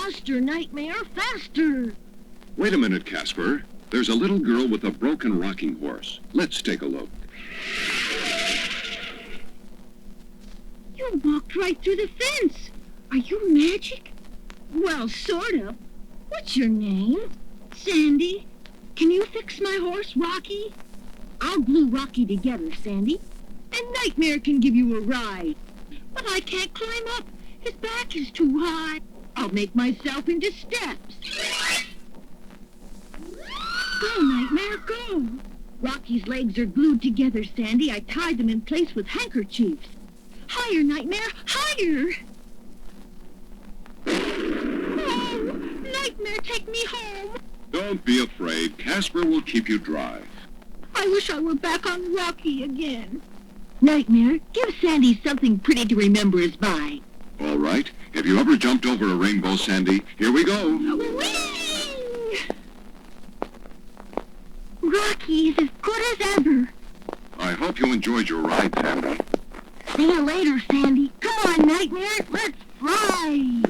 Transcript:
Faster, Nightmare, faster! Wait a minute, Casper. There's a little girl with a broken rocking horse. Let's take a look. You walked right through the fence. Are you magic? Well, sort of. What's your name? Sandy. Can you fix my horse, Rocky? I'll glue Rocky together, Sandy. And Nightmare can give you a ride. But I can't climb up. His back is too high. I'll make myself into steps. Go, Nightmare, go. Rocky's legs are glued together, Sandy. I tied them in place with handkerchiefs. Higher, Nightmare, higher! Oh, Nightmare, take me home. Don't be afraid. Casper will keep you dry. I wish I were back on Rocky again. Nightmare, give Sandy something pretty to remember us by. All right. Have you ever jumped over a rainbow, Sandy? Here we go. Whee! Rocky is as good as ever. I hope you enjoyed your ride, Sandy. See you later, Sandy. Come on, Nightmare, let's fly!